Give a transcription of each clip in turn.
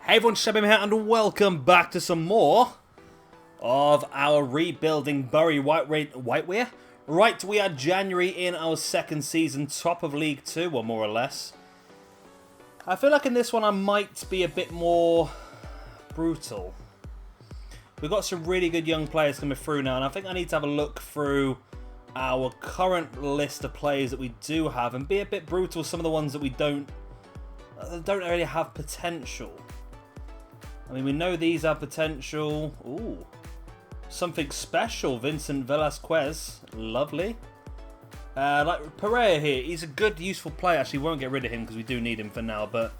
Hey everyone, Shabim here and welcome back to some more of our rebuilding Bury Whitewear. Right, we are January in our second season, top of League 2, or more or less. I feel like in this one I might be a bit more brutal. We've got some really good young players coming through now, and I think I need to have a look through our current list of players that we do have and be a bit brutal with some of the ones that we don't really have potential. I mean, we know these have potential. Ooh, something special. Vincent Velasquez, lovely. Like Pereira here, he's a good, useful player. Actually, won't get rid of him because we do need him for now. But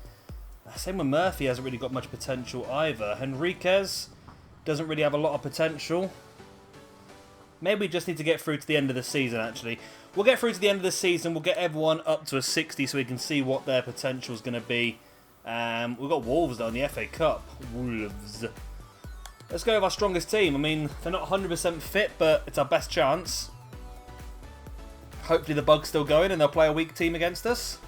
same with Murphy, hasn't really got much potential either. Henriquez doesn't really have a lot of potential. Maybe we just need to get through to the end of the season. Actually, we'll get through to the end of the season. We'll get everyone up to a 60 so we can see what their potential is going to be. We've got Wolves though in the FA Cup. Wolves. Let's go with our strongest team. I mean, they're not 100% fit, but it's our best chance. Hopefully the bug's still going and they'll play a weak team against us.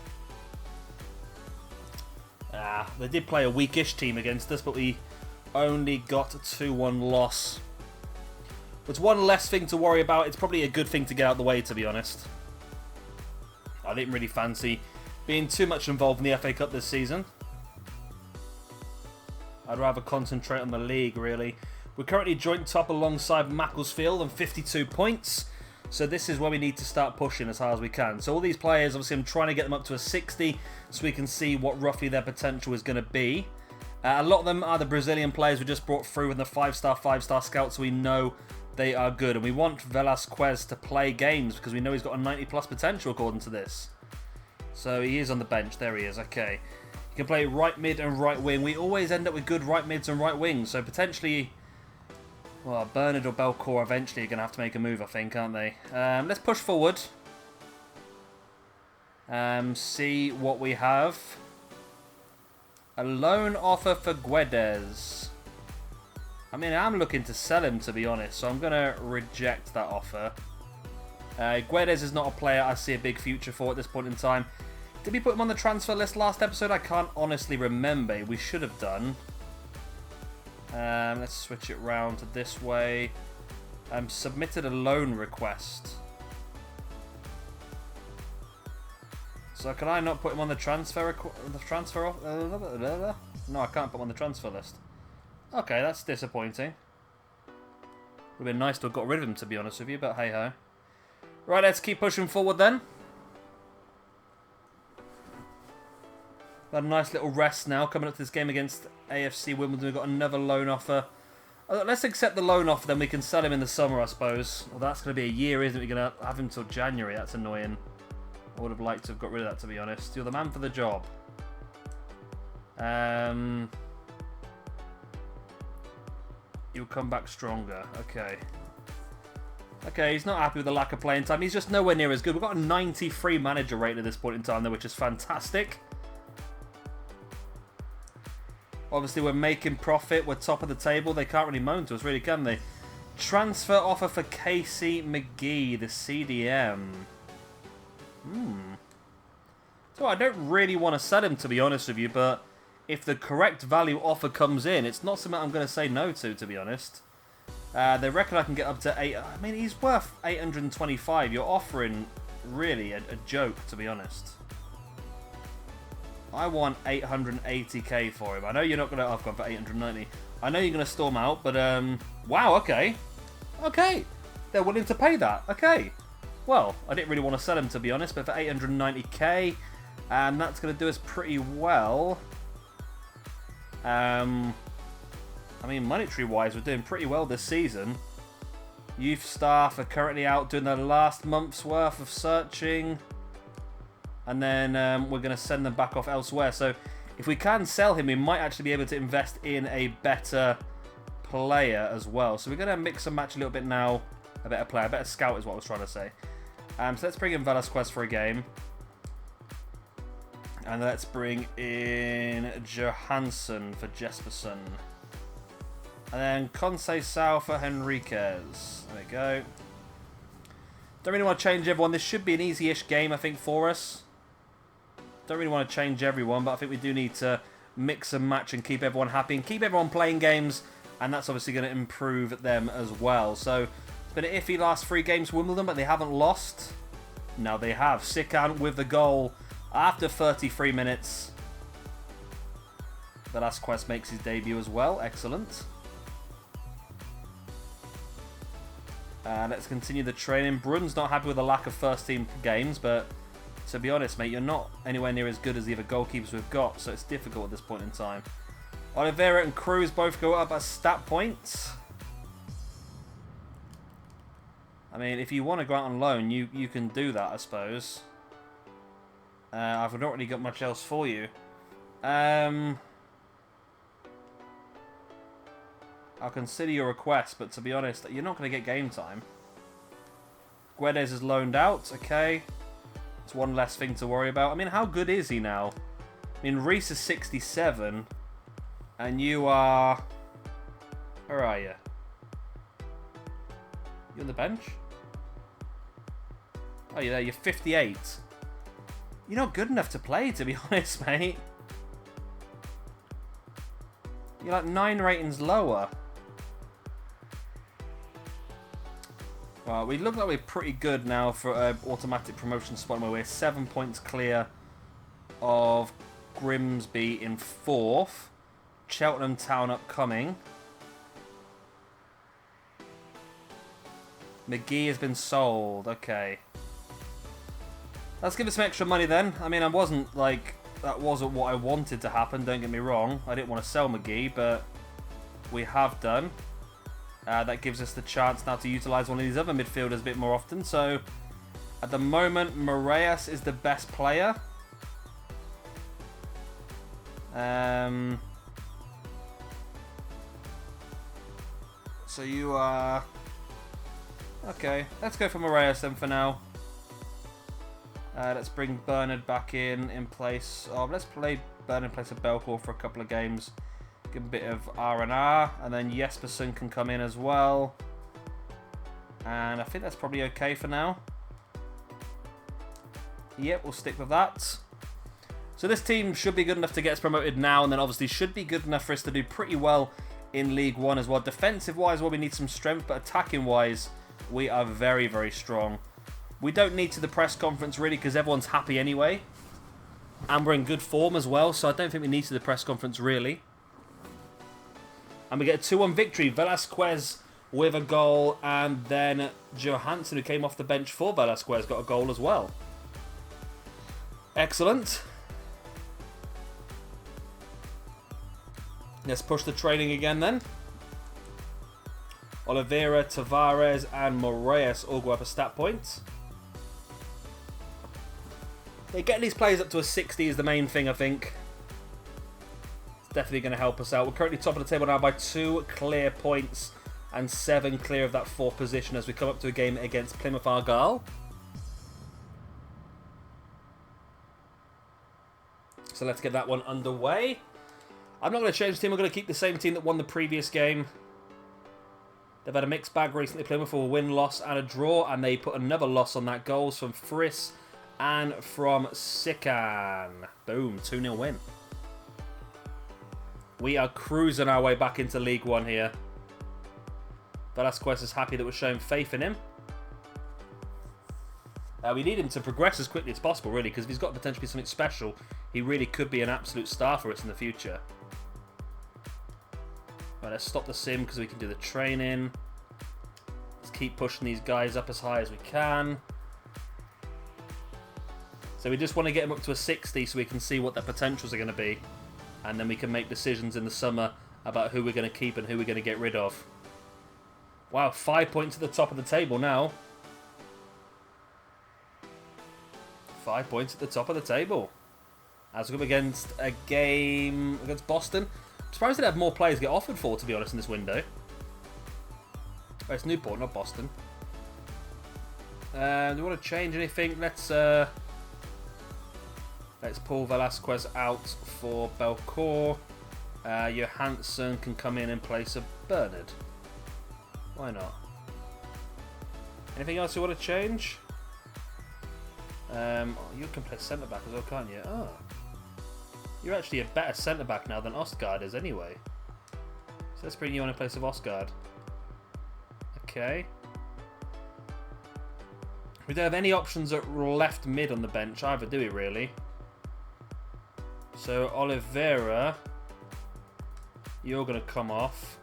They did play a weakish team against us, but we only got a 2-1 loss. It's one less thing to worry about. It's probably a good thing to get out of the way, to be honest. I didn't really fancy being too much involved in the FA Cup this season. I'd rather concentrate on the league, really. We're currently joint top alongside Macclesfield on 52 points. So this is where we need to start pushing as hard as we can. So all these players, obviously I'm trying to get them up to a 60 so we can see what roughly their potential is going to be. A lot of them are the Brazilian players we just brought through in the 5-star scouts, so we know they are good. And we want Velasquez to play games because we know he's got a 90+ potential according to this. So he is on the bench. There he is. Okay. He can play right mid and right wing. We always end up with good right mids and right wings. So potentially, well, Bernard or Belcourt eventually are going to have to make a move, I think, aren't they? Let's push forward. See what we have. A loan offer for Guedes. I mean, I'm looking to sell him, to be honest. So I'm going to reject that offer. Guedes is not a player I see a big future for at this point in time. Did we put him on the transfer list last episode? I can't honestly remember. We should have done. Let's switch it round to this way. Submitted a loan request. So can I not put him on the transfer? No, I can't put him on the transfer list. Okay, that's disappointing. Would have been nice to have got rid of him, to be honest with you, but hey ho. Right, let's keep pushing forward then. Got a nice little rest now coming up to this game against AFC Wimbledon. We've got another loan offer. Let's accept the loan offer, then we can sell him in the summer, I suppose. Well, that's going to be a year, isn't it? We're going to have him till January. That's annoying. I would have liked to have got rid of that, to be honest. You're the man for the job. He'll come back stronger. Okay. Okay, he's not happy with the lack of playing time. He's just nowhere near as good. We've got a 93 manager rate at this point in time, though, which is fantastic. Obviously, we're making profit. We're top of the table. They can't really moan to us, really, can they? Transfer offer for Casey McGee, the CDM. So I don't really want to sell him, to be honest with you, but if the correct value offer comes in, it's not something I'm going to say no to be honest. They reckon I can get up to 8. I mean, he's worth 825. You're offering really a joke, to be honest. I want 880k for him. I know you're not going to... I've gone for 890. I know you're going to storm out, but... wow, okay. Okay. They're willing to pay that. Okay. Well, I didn't really want to sell him, to be honest, but for 890k, and that's going to do us pretty well. I mean, monetary-wise, we're doing pretty well this season. Youth staff are currently out doing their last month's worth of searching. And then we're going to send them back off elsewhere. So if we can sell him, we might actually be able to invest in a better player as well. So we're going to mix and match a little bit now. A better player, a better scout is what I was trying to say. So let's bring in Velasquez for a game. And let's bring in Johansson for Jesperson. And then Conceição for Henriquez. There we go. Don't really want to change everyone. This should be an easy-ish game, I think, for us. Don't really want to change everyone, but I think we do need to mix and match and keep everyone happy and keep everyone playing games, and that's obviously going to improve them as well. So it's been an iffy last 3 games for Wimbledon, but they haven't lost. No, they have. Sikan with the goal after 33 minutes. Velasquez makes his debut as well. Excellent. Let's continue the training. Brun's not happy with the lack of first team games, but to be honest, mate, you're not anywhere near as good as the other goalkeepers we've got, so it's difficult at this point in time. Oliveira and Cruz both go up as stat points. I mean, if you want to go out on loan, you can do that, I suppose. I've not really got much else for you. I'll consider your request, but to be honest, you're not going to get game time. Guedes is loaned out, okay. It's one less thing to worry about. I mean, how good is he now? I mean, Reese is 67, and you are... Where are you? You on the bench? Oh, you're there. You're 58. You're not good enough to play, to be honest, mate. You're like 9 ratings lower. Well, we look like we're pretty good now for an automatic promotion spot where we're 7 points clear of Grimsby in 4th. Cheltenham Town upcoming. McGee has been sold. Okay. Let's give it some extra money then. I mean, I wasn't like... That wasn't what I wanted to happen, don't get me wrong. I didn't want to sell McGee, but we have done. That gives us the chance now to utilise one of these other midfielders a bit more often. So, at the moment, Moraes is the best player. So you are... Okay, let's go for Moraes then for now. Let's bring Bernard back in place of... Let's play Bernard in place of Belcourt for a couple of games. Give him a bit of R&R. And then Jespersen can come in as well. And I think that's probably okay for now. Yep, we'll stick with that. So this team should be good enough to get us promoted now. And then obviously should be good enough for us to do pretty well in League One as well. Defensive-wise, well, we need some strength. But attacking-wise, we are very, very strong. We don't need to the press conference, really, because everyone's happy anyway. And we're in good form as well, so I don't think we need to the press conference, really. And we get a 2-1 victory. Velasquez with a goal, and then Johansson, who came off the bench for Velasquez, got a goal as well. Excellent. Let's push the training again, then. Oliveira, Tavares, and Moraes all go up a stat point. Yeah, getting these players up to a 60 is the main thing, I think. It's definitely going to help us out. We're currently top of the table now by 2 clear points and 7 clear of that 4th position as we come up to a game against Plymouth Argyle. So let's get that one underway. I'm not going to change the team. I'm going to keep the same team that won the previous game. They've had a mixed bag recently. Plymouth for a win, loss, and a draw, and they put another loss on that. Goals from Friss and from Sikan. Boom, 2-0 win. We are cruising our way back into League One here. Velasquez is happy that we're showing faith in him. We need him to progress as quickly as possible, really, because if he's got potential to be something special, he really could be an absolute star for us in the future. Right, let's stop the sim because we can do the training. Let's keep pushing these guys up as high as we can. So we just want to get them up to a 60 so we can see what their potentials are going to be. And then we can make decisions in the summer about who we're going to keep and who we're going to get rid of. Wow, 5 points at the top of the table now. 5 points at the top of the table. As we go against a game against Boston. I'm surprised they have more players get offered for, to be honest, in this window. Oh, it's Newport, not Boston. Do we want to change anything? Let's pull Velasquez out for Belcourt. Johansson can come in place of Bernard. Why not? Anything else you want to change? Oh, you can play centre back as well, can't you? Oh. You're actually a better centre-back now than Ostgaard is anyway. So let's bring you on in place of Ostgaard. Okay. We don't have any options at left mid on the bench either, do we really? So Oliveira, you're going to come off.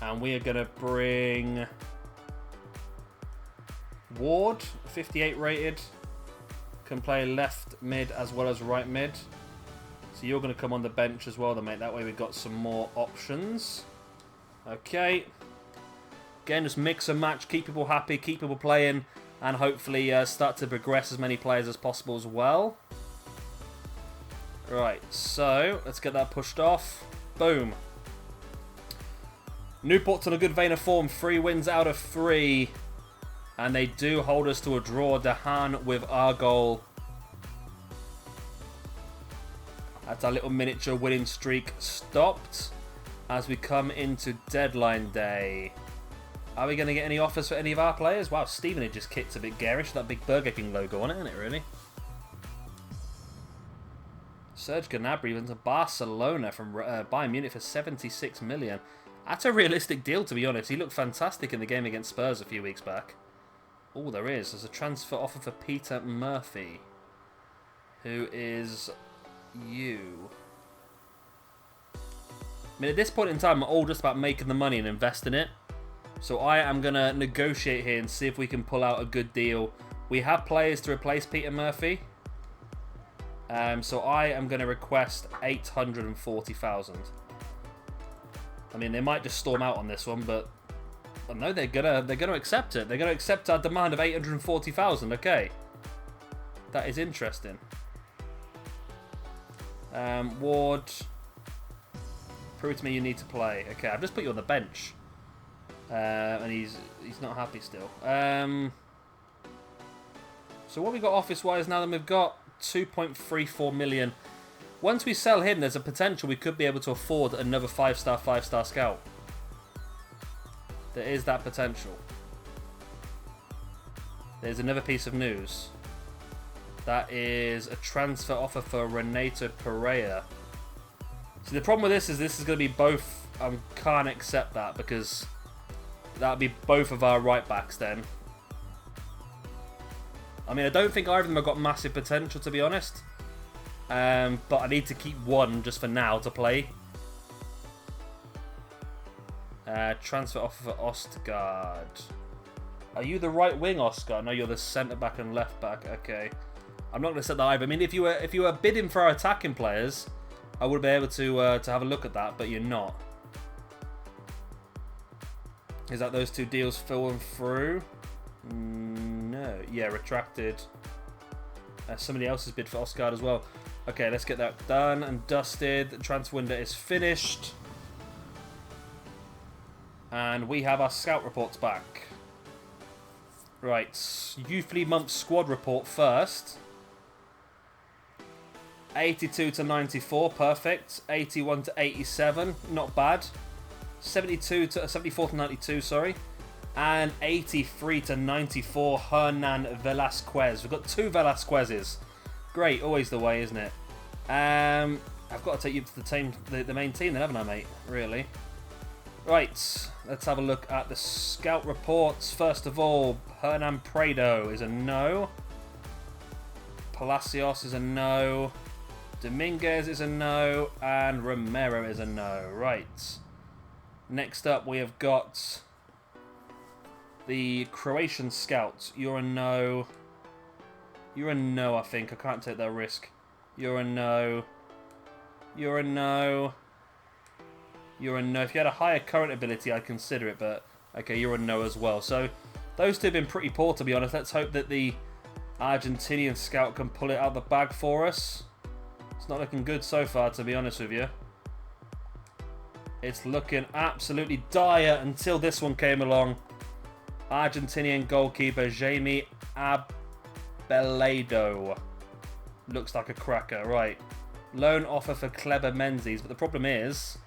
And we are going to bring Ward, 58 rated. Can play left mid as well as right mid. So you're going to come on the bench as well, then, mate. That way we've got some more options. Okay. Again, just mix and match, keep people happy, keep people playing, and hopefully start to progress as many players as possible as well. Right, so let's get that pushed off. Boom. Newport's on a good vein of form. 3 wins out of 3. And they do hold us to a draw. Dahan with our goal. That's our little miniature winning streak stopped as we come into deadline day. Are we going to get any offers for any of our players? Wow, Stevenage just kicked a bit garish. That big Burger King logo on it, isn't it, really? Serge Gnabry went to Barcelona from Bayern Munich for 76 million. That's a realistic deal, to be honest. He looked fantastic in the game against Spurs a few weeks back. Oh, there's a transfer offer for Peter Murphy, who is you. I mean, at this point in time, I'm all just about making the money and investing it. So I am going to negotiate here and see if we can pull out a good deal. We have players to replace Peter Murphy. So I am going to request 840,000. I mean, they might just storm out on this one, but no, they're gonna accept it. They're gonna accept our demand of 840,000. Okay, that is interesting. Ward, prove to me you need to play. Okay, I've just put you on the bench, and he's not happy still. So what we got office-wise now? Then we've got 2.34 million. Once we sell him, there's a potential we could be able to afford another 5-star scout. There is that potential. There's another piece of news. That is a transfer offer for Renato Pereira. See, the problem with this is going to be both. I can't accept that because that would be both of our right backs then. I mean, I don't think either of them have got massive potential, to be honest. But I need to keep one just for now to play. Transfer offer for Ostgaard. Are you the right wing, Oscar? No, you're the centre back and left back. Okay, I'm not going to set that either. I mean, if you were bidding for our attacking players, I would be able to have a look at that, but you're not. Is that those two deals filling through? No. Yeah, retracted. Somebody else has bid for Ostgaard as well. Okay, let's get that done and dusted. The transfer window is finished. And we have our scout reports back. Right, Youth League Month squad report first. 82 to 94, perfect. 81 to 87, not bad. 74 to 92, sorry. And 83 to 94, Hernan Velasquez. We've got 2 Velasquezes. Great, always the way, isn't it? I've got to take you to the main team then, haven't I, mate? Really? Right, let's have a look at the scout reports. First of all, Hernan Prado is a no. Palacios is a no. Dominguez is a no. And Romero is a no. Right. Next up, we have got the Croatian scout. You're a no. You're a no, I think. I can't take that risk. You're a no. You're a no. You're a no. If you had a higher current ability, I'd consider it, but okay, you're a no as well. So those two have been pretty poor, to be honest. Let's hope that the Argentinian scout can pull it out of the bag for us. It's not looking good so far, to be honest with you. It's looking absolutely dire until this one came along. Argentinian goalkeeper Jaime Abeledo. Looks like a cracker, right. Loan offer for Kleber Menzies, but the problem is,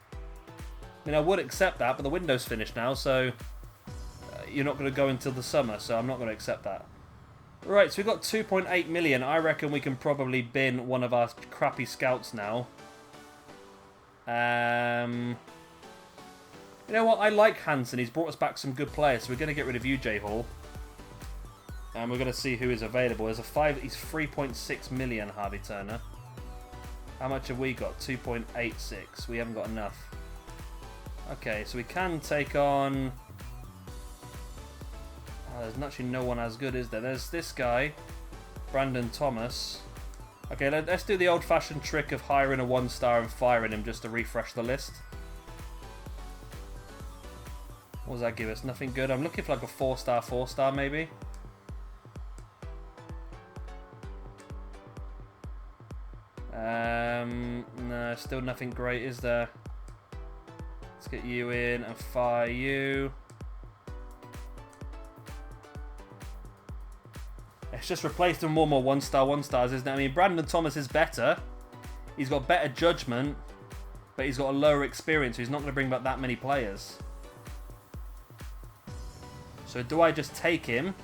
I mean, I would accept that, but the window's finished now, so you're not going to go until the summer, so I'm not going to accept that. Right, so we've got 2.8 million. I reckon we can probably bin one of our crappy scouts now. You know what? I like Hansen. He's brought us back some good players, so we're going to get rid of you, J Hall. And we're going to see who is available. There's he's 3.6 million, Harvey Turner. How much have we got? 2.86. We haven't got enough. Okay, so we can take on... Oh, there's actually no one as good, is there? There's this guy, Brandon Thomas. Okay, let's do the old-fashioned trick of hiring a 1-star and firing him just to refresh the list. What does that give us? Nothing good. I'm looking for like a 4-star, 4-star maybe. No, still nothing great, is there? Let's get you in and fire you. It's just replaced them more 1-star, 1-stars, isn't it? I mean, Brandon Thomas is better. He's got better judgment, but he's got a lower experience, so he's not going to bring back that many players. So do I just take him?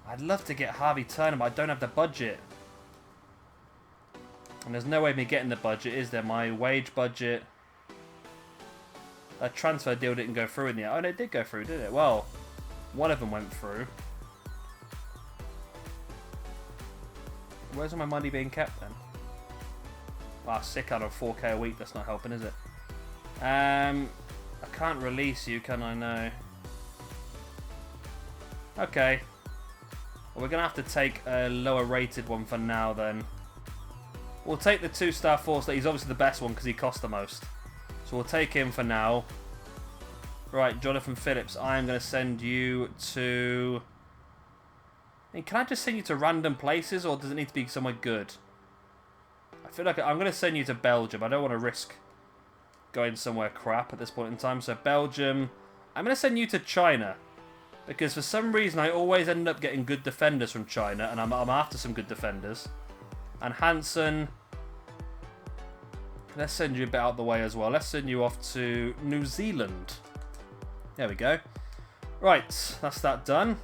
I'd love to get Harvey Turner, but I don't have the budget. And there's no way of me getting the budget, is there? My wage budget. That transfer deal didn't go through in the end. Oh, no, it did go through, did it? Well, one of them went through. Where's all my money being kept then? Ah, sick out of 4k a week. That's not helping, is it? I can't release you, can I? No. Okay. Well, we're going to have to take a lower rated one for now then. We'll take the 2-star 4-star. He's obviously the best one because he cost the most. So we'll take him for now. Right, Jonathan Phillips, I am going to send you to... I mean, can I just send you to random places or does it need to be somewhere good? I feel like I'm going to send you to Belgium. I don't want to risk going somewhere crap at this point in time. So Belgium. I'm going to send you to China. Because for some reason I always end up getting good defenders from China. And I'm after some good defenders. And Hansen, let's send you a bit out of the way as well. Let's send you off to New Zealand. There we go. Right, that's that done.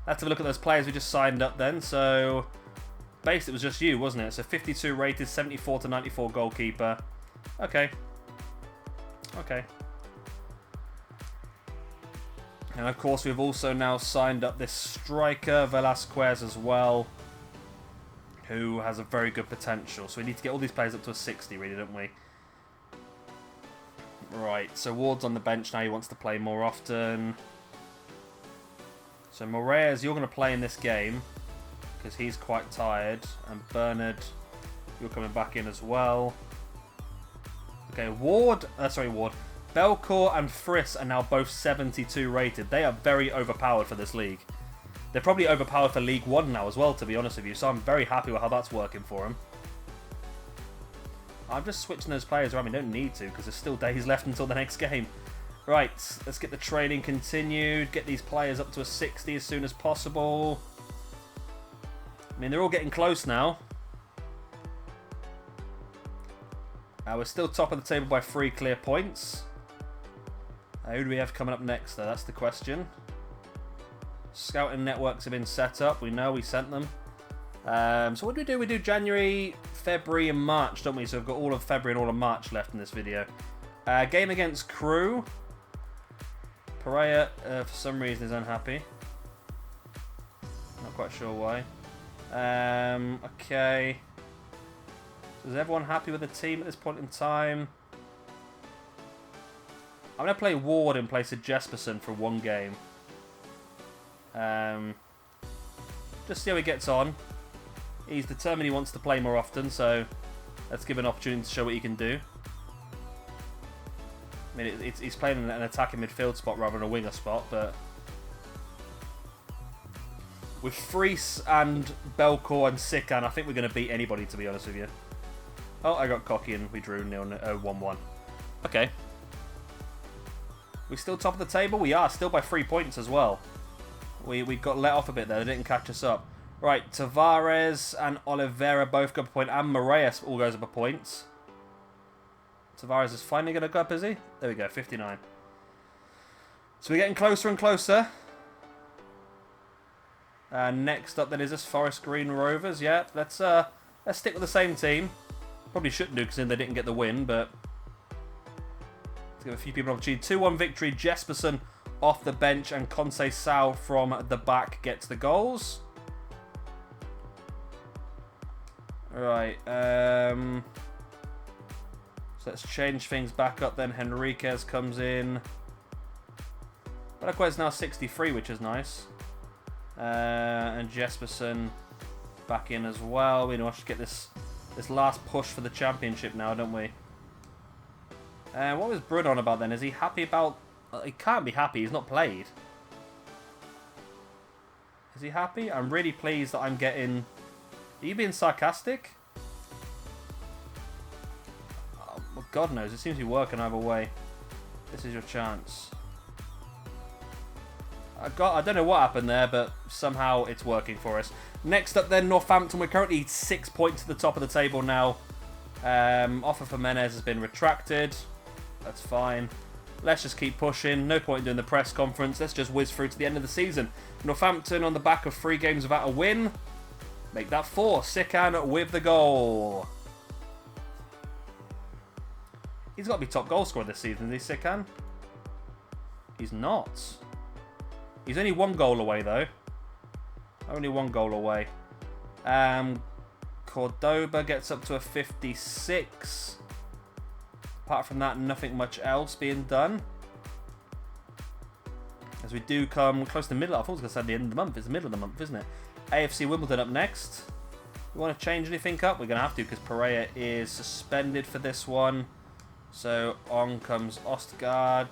Let's have a look at those players we just signed up then. So, basically it was just you, wasn't it? So 52 rated, 74 to 94 goalkeeper. Okay. Okay. And of course we've also now signed up this striker, Velasquez, as well, who has a very good potential. So we need to get all these players up to a 60, really, don't we? Right, so Ward's on the bench now. He wants to play more often. So Moraes, you're going to play in this game because he's quite tired. And Bernard, you're coming back in as well. Okay, Ward. Belcourt and Friss are now both 72 rated. They are very overpowered for this league. They're probably overpowered for League 1 now as well, to be honest with you. So I'm very happy with how that's working for them. I'm just switching those players around. We don't need to because there's still days left until the next game. Right, let's get the training continued. Get these players up to a 60 as soon as possible. I mean, they're all getting close now. We're still top of the table by 3 clear points. Who do we have coming up next, though? That's the question. Scouting networks have been set up. We know we sent them. So what do we do? We do January, February, and March, don't we? So we've got all of February and all of March left in this video. Game against Crew. Pereira, for some reason, is unhappy. Not quite sure why. Okay. So is everyone happy with the team at this point in time? I'm going to play Ward in place of Jesperson for one game. Just see how he gets on. He's determined he wants to play more often, so let's give him an opportunity to show what he can do. I mean, he's playing an attacking midfield spot rather than a winger spot, but with Friess and Belcourt and Sikan, I think we're going to beat anybody, to be honest with you. Oh, I got cocky and we drew 1-1. Okay. We still top of the table? We are, still by 3 points as well. We got let off a bit there. They didn't catch us up. Right, Tavares and Oliveira both got a point, and Moraes all goes up a point. Tavares is finally going to go up, is he? There we go, 59. So we're getting closer and closer. Next up then is this Forest Green Rovers. Yeah, let's stick with the same team. Probably shouldn't do because then they didn't get the win, but let's give a few people an opportunity. 2-1 victory. Jesperson off the bench and Conceição from the back gets the goals. Right. So let's change things back up then. Henriquez comes in. Paraguay's now 63, which is nice. And Jesperson back in as well. We want to get this last push for the championship now, don't we? What was Brun on about then? Is he happy about... he can't be happy. He's not played. Is he happy? I'm really pleased that I'm getting... Are you being sarcastic? Oh, well, God knows. It seems to be working either way. This is your chance. I don't know what happened there, but somehow it's working for us. Next up then, Northampton. We're currently 6 points at the top of the table now. Offer for Menez has been retracted. That's fine. Let's just keep pushing. No point in doing the press conference. Let's just whiz through to the end of the season. Northampton on the back of 3 games without a win. Make that 4. Sikan with the goal. He's got to be top goal scorer this season, is he, Sikan? He's not. He's only 1 goal away, though. Only 1 goal away. Cordoba gets up to a 56. Apart from that, nothing much else being done. As we do come close to the middle. I thought I was going to say the end of the month. It's the middle of the month, isn't it? AFC Wimbledon up next. We want to change anything up? We're going to have to because Pereira is suspended for this one. So on comes Ostgaard.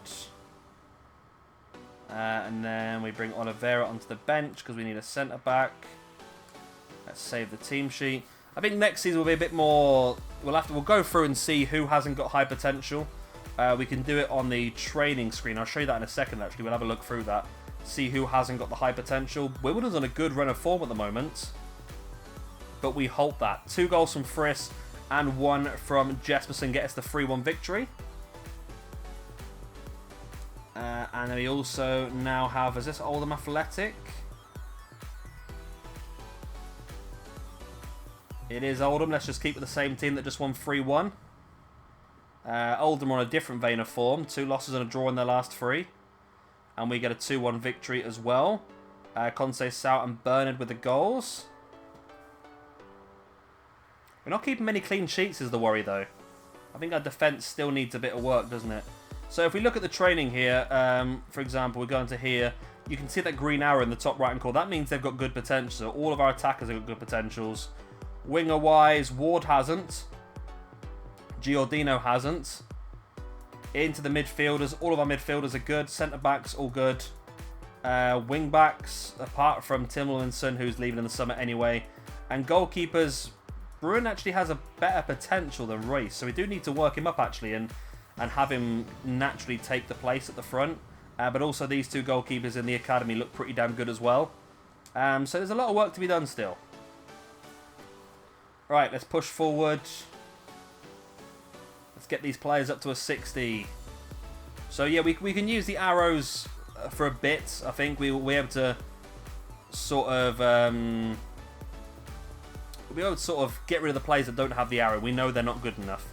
And then we bring Oliveira onto the bench because we need a centre-back. Let's save the team sheet. I think next season will be a bit more... We'll go through and see who hasn't got high potential. We can do it on the training screen. I'll show you that in a second, actually. We'll have a look through that. See who hasn't got the high potential. Wimbledon's on a good run of form at the moment. But we halt that. 2 goals from Friss and 1 from Jesperson get us the 3-1 victory. And then we also now have... Is this Oldham Athletic? It is Oldham. Let's just keep with the same team that just won 3-1. Oldham are on a different vein of form. 2 losses and a draw in their last 3. And we get a 2-1 victory as well. Conceição and Bernard with the goals. We're not keeping many clean sheets is the worry, though. I think our defence still needs a bit of work, doesn't it? So if we look at the training here, for example, we go into here. You can see that green arrow in the top right-hand corner. That means they've got good potential. So all of our attackers have got good potentials. Winger-wise, Ward hasn't. Giordino hasn't. Into the midfielders. All of our midfielders are good. Centre-backs, all good. Wing-backs, apart from Timmermanson, who's leaving in the summer anyway. And goalkeepers, Bruin actually has a better potential than Reus. So we do need to work him up, actually, and have him naturally take the place at the front. But also these 2 goalkeepers in the academy look pretty damn good as well. So there's a lot of work to be done still. Right, let's push forward. Let's get these players up to a 60. So yeah, we can use the arrows for a bit. I think we'll be able to sort of get rid of the players that don't have the arrow. We know they're not good enough.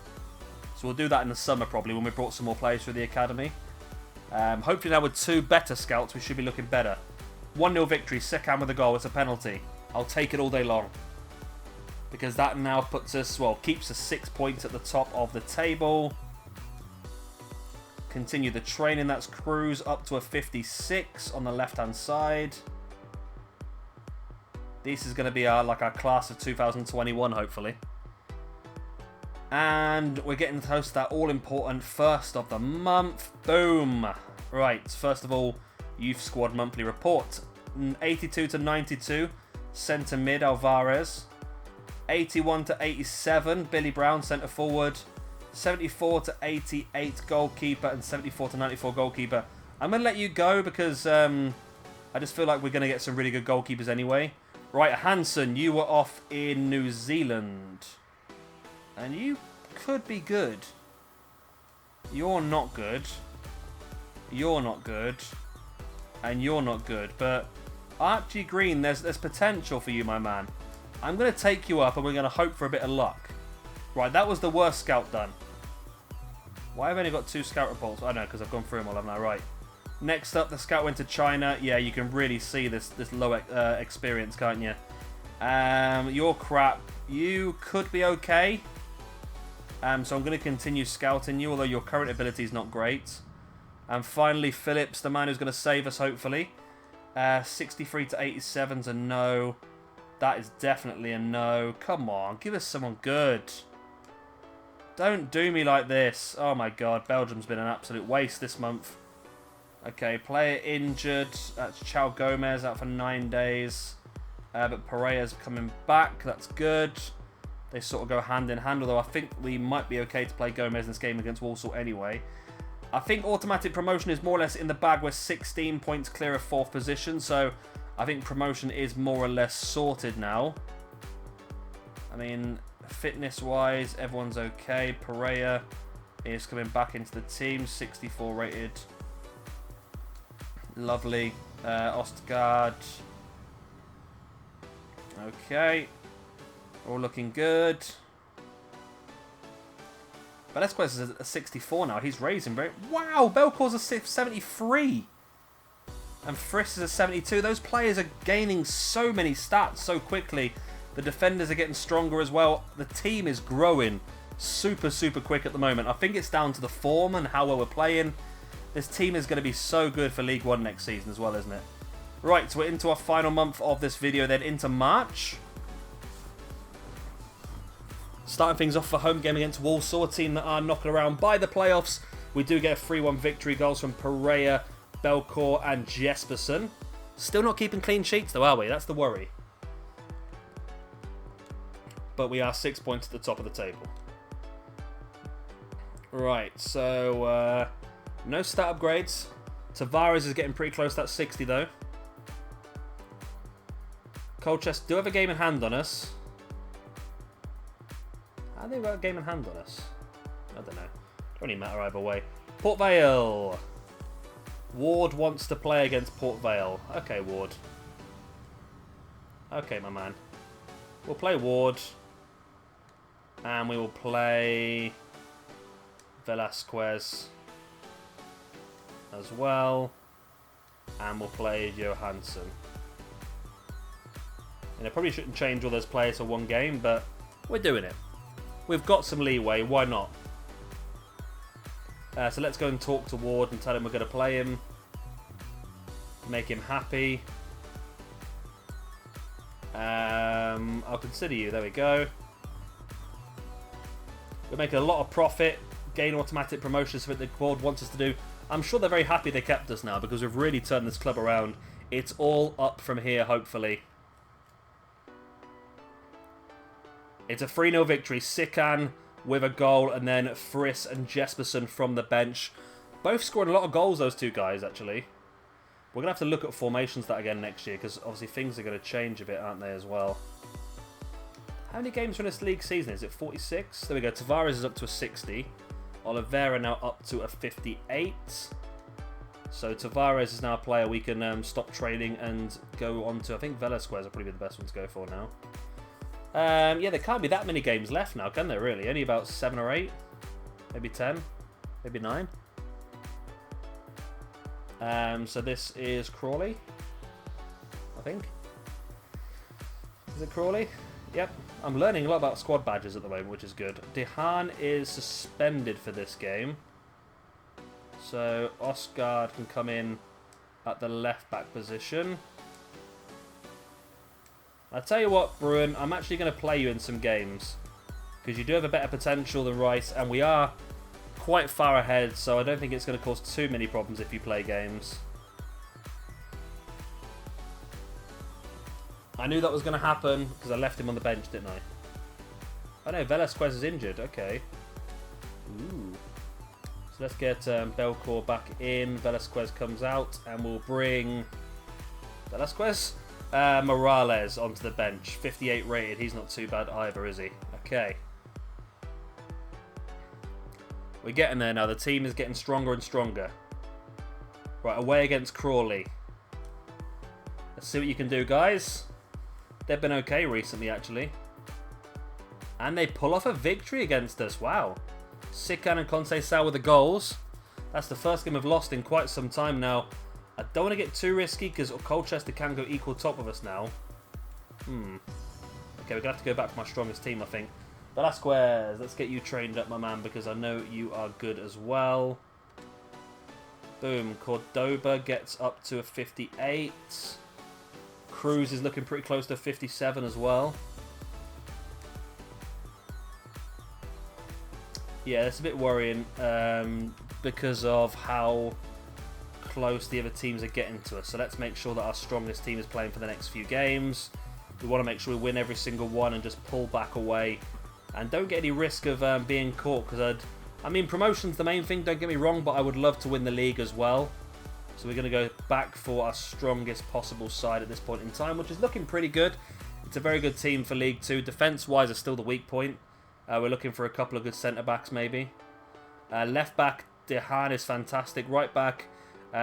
So we'll do that in the summer probably when we brought some more players through the academy. Hopefully now with 2 better scouts we should be looking better. 1-0 victory, Sikan with a goal. It's a penalty. I'll take it all day long. Because that now puts us, well, keeps us 6 points at the top of the table. Continue the training. That's Cruz up to a 56 on the left-hand side. This is going to be our class of 2021, hopefully. And we're getting close to that all-important first of the month. Boom. Right, first of all, Youth Squad Monthly Report. 82 to 92, centre mid, Alvarez. 81 to 87, Billy Brown, centre forward. 74 to 88, goalkeeper. And 74 to 94, goalkeeper. I'm going to let you go because I just feel like we're going to get some really good goalkeepers anyway. Right, Hansen, you were off in New Zealand. And you could be good. You're not good. You're not good. And you're not good. But Archie Green, there's potential for you, my man. I'm going to take you up and we're going to hope for a bit of luck. Right, that was the worst scout done. Why have I only got 2 scout reports? I know, because I've gone through them all, haven't I? Right. Next up, the scout went to China. Yeah, you can really see this low experience, can't you? You're crap. You could be okay. So I'm going to continue scouting you, although your current ability is not great. And finally, Phillips, the man who's going to save us, hopefully. 63 to 87's a no. That is definitely a no. Come on, give us someone good. Don't do me like this. Oh my god, Belgium's been an absolute waste this month. Okay, player injured. That's Chao Gomez out for 9 days. But Pereira's coming back. That's good. They sort of go hand in hand, although I think we might be okay to play Gomez in this game against Warsaw anyway. I think automatic promotion is more or less in the bag. We're 16 points clear of 4th position, so I think promotion is more or less sorted now. I mean, fitness-wise, everyone's okay. Pereira is coming back into the team, 64 rated. Lovely. Ostgaard. Okay. All looking good. Velasquez is a 64 now. He's raising very... Wow! Belcour's a 73. And Friss is a 72. Those players are gaining so many stats so quickly. The defenders are getting stronger as well. The team is growing super, super quick at the moment. I think it's down to the form and how well we're playing. This team is going to be so good for League One next season as well, isn't it? Right, so we're into our final month of this video, then into March. Starting things off for home game against Warsaw, a team that are knocking around by the playoffs. We do get a 3-1 victory, goals from Pereira, Belcourt and Jesperson. Still not keeping clean sheets though, are we? That's the worry. But we are 6 points at the top of the table. Right, so no stat upgrades. Tavares is getting pretty close to that 60 though. Colchester do have a game in hand on us. How do they have a game in hand on us? I don't know. Don't really matter either way. Port Vale. Ward wants to play against Port Vale. Okay, Ward. Okay, my man. We'll play Ward. And we will play Velasquez as well. And we'll play Johansson. And I probably shouldn't change all those players for one game, but we're doing it. We've got some leeway, why not? So let's go and talk to Ward and tell him we're going to play him. Make him happy. I'll consider you, there we go. We're making a lot of profit. Gain automatic promotions, what the board wants us to do. I'm sure they're very happy they kept us now because we've really turned this club around. It's all up from here, hopefully. It's a 3-0 victory. Sikan with a goal, and then Friss and Jesperson from the bench. Both scored a lot of goals, those two guys, actually. We're going to have to look at formations that again next year, because obviously things are going to change a bit, aren't they, as well? How many games from this league season? Is it 46? There we go. Tavares is up to a 60. Oliveira now up to a 58. So Tavares is now a player we can stop trading and go on to. I think Velasquez will probably be the best one to go for now. Yeah, there can't be that many games left now, can there, really? Only about 7 or 8. Maybe 10. Maybe 9. So this is Crawley, I think. Is it Crawley? Yep. I'm learning a lot about squad badges at the moment, which is good. Dehaan is suspended for this game. So Ostgaard can come in at the left-back position. I'll tell you what, Bruin, I'm actually going to play you in some games. Because you do have a better potential than Rice, and we are quite far ahead, so I don't think it's going to cause too many problems if you play games. I knew that was going to happen because I left him on the bench, didn't I? Oh no, Velasquez is injured. Okay. Ooh. So let's get Belcourt back in. Velasquez comes out, and we'll bring Velasquez? Morales onto the bench. 58 rated. He's not too bad either, is he? Okay. We're getting there now. The team is getting stronger and stronger. Right, away against Crawley. A Let's see what you can do, guys. They've been okay recently, actually. And they pull off a victory against us. Wow. Sikan and Conceição with the goals. That's the first game we've lost in quite some time now. I don't want to get too risky because Colchester can go equal top of us now. Okay, we're going to have to go back to my strongest team, I think. Velasquez, let's get you trained up, my man, because I know you are good as well. Boom. Cordoba gets up to a 58. Cruz is looking pretty close to 57 as well. Yeah, that's a bit worrying because of how close the other teams are getting to us. So let's make sure that our strongest team is playing for the next few games. We want to make sure we win every single one and just pull back away. And don't get any risk of being caught, because I mean, promotion's the main thing, don't get me wrong, but I would love to win the league as well. So we're going to go back for our strongest possible side at this point in time, which is looking pretty good. It's a very good team for League 2. Defence-wise is still the weak point. We're looking for a couple of good centre-backs, maybe. Left back, Dehan is fantastic. Right back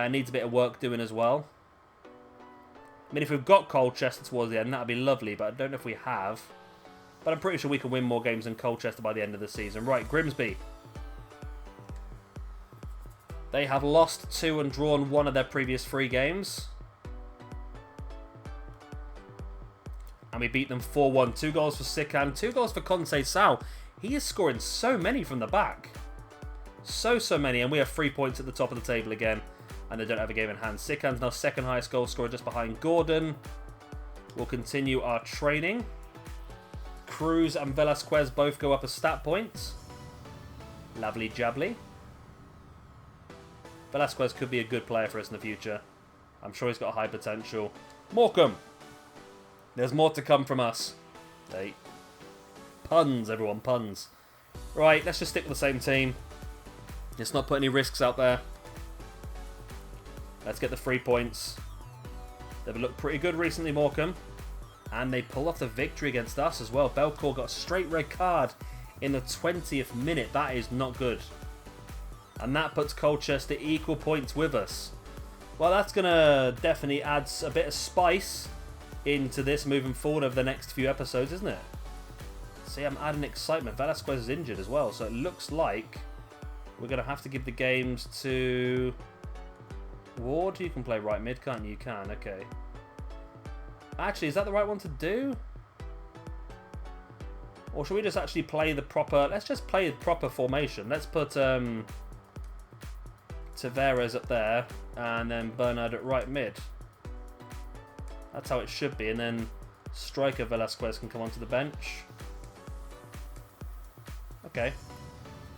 needs a bit of work doing as well. I mean, if we've got Colchester towards the end, that would be lovely, but I don't know if we have. But I'm pretty sure we can win more games than Colchester by the end of the season. Right, Grimsby. They have lost 2 and drawn 1 of their previous 3 games. And we beat them 4-1. 2 goals for Sikan, 2 goals for Conceição. He is scoring so many from the back. So many. And we have 3 points at the top of the table again. And they don't have a game in hand. Sikan's now second highest goal scorer, just behind Gordon. We'll continue our training. Cruz and Velasquez both go up as stat points. Lovely jubbly. Velasquez could be a good player for us in the future. I'm sure he's got high potential. Morecambe. There's more to come from us. Hey. Puns, everyone, puns. Right, let's just stick with the same team. Let's not put any risks out there. Let's get the 3 points. They've looked pretty good recently, Morecambe. And they pull off the victory against us as well. Belcourt got a straight red card in the 20th minute. That is not good. And that puts Colchester equal points with us. Well, that's going to definitely add a bit of spice into this moving forward over the next few episodes, isn't it? See, I'm adding excitement. Velasquez is injured as well, so it looks like we're going to have to give the games to Ward. You can play right mid, can't you? You can, okay. Actually, is that the right one to do? Or should we just actually play the proper... Let's just play the proper formation. Let's put Tavares up there and then Bernard at right mid. That's how it should be. And then striker Velasquez can come onto the bench. Okay.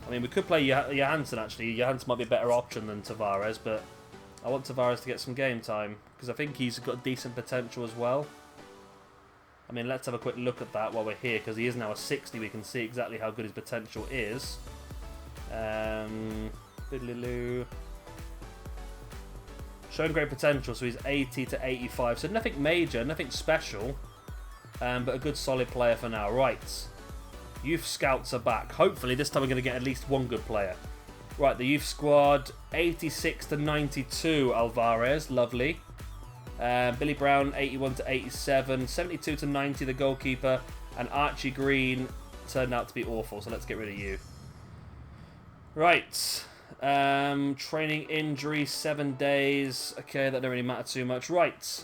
I mean, we could play Johansson, actually. Johansson might be a better option than Tavares, but I want Tavares to get some game time because I think he's got decent potential as well. I mean, let's have a quick look at that while we're here, because he is now a 60. We can see exactly how good his potential is. Showing great potential, so he's 80 to 85. So nothing major, nothing special, but a good solid player for now. Right, youth scouts are back. Hopefully this time we're going to get at least one good player. Right, the youth squad, 86 to 92, Alvarez, lovely. Billy Brown, 81 to 87, 72 to 90, the goalkeeper, and Archie Green turned out to be awful, so let's get rid of you. Right, training injury, 7 days. Okay, that don't really matter too much. Right,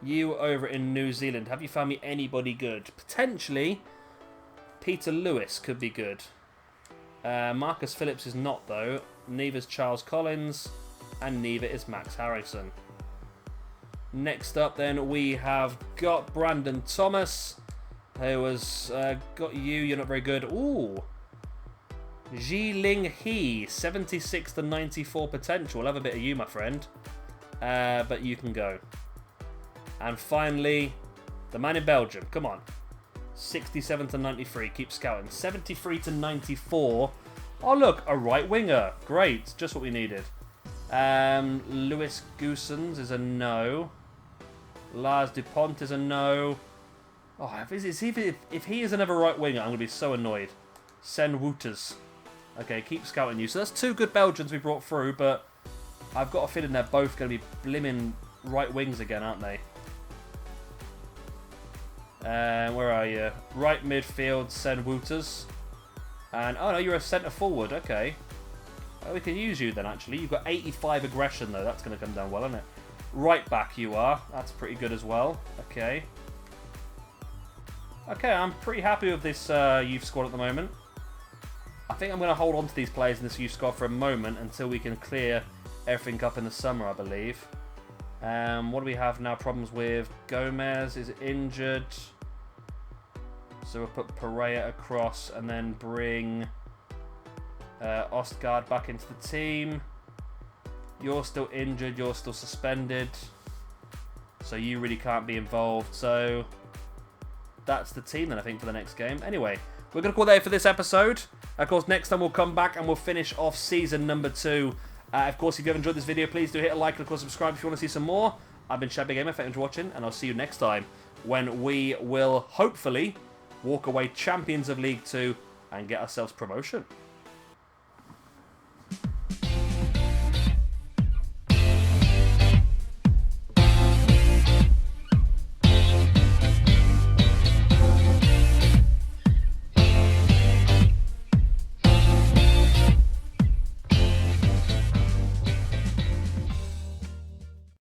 you over in New Zealand, have you found me anybody good? Potentially, Peter Lewis could be good. Marcus Phillips is not, though. Neither is Charles Collins, and neither is Max Harrison. Next up, then, we have got Brandon Thomas, who has got you. You're not very good. Ooh. Ji Ling He, 76 to 94 potential. We'll have a bit of you, my friend. But you can go. And finally, the man in Belgium. Come on. 67 to 93. Keep scouting. 73 to 94. Oh, look. A right winger. Great. Just what we needed. Louis Goosens is a no. Lars Dupont is a no. Oh, if he is another right winger, I'm going to be so annoyed. Sen Wouters. Okay, keep scouting you. So that's 2 good Belgians we brought through, but I've got a feeling they're both going to be blimmin' right wings again, aren't they? Where are you? Right midfield, send Wouters. And, oh no, you're a centre forward, okay. Oh, we can use you then, actually. You've got 85 aggression, though. That's going to come down well, isn't it? Right back you are. That's pretty good as well. Okay. Okay, I'm pretty happy with this youth squad at the moment. I think I'm going to hold on to these players in this youth squad for a moment until we can clear everything up in the summer, I believe. What do we have now? Problems with Gomez is injured. So we'll put Pereira across and then bring Ostgaard back into the team. You're still injured. You're still suspended. So you really can't be involved. So that's the team then, I think, for the next game. Anyway, we're going to call that for this episode. Of course, next time we'll come back and we'll finish off season number 2. Of course, if you have enjoyed this video, please do hit a like and, of course, subscribe if you want to see some more. I've been Shabby Gamer. Thank you for watching, and I'll see you next time when we will hopefully walk away champions of League 2 and get ourselves promotion.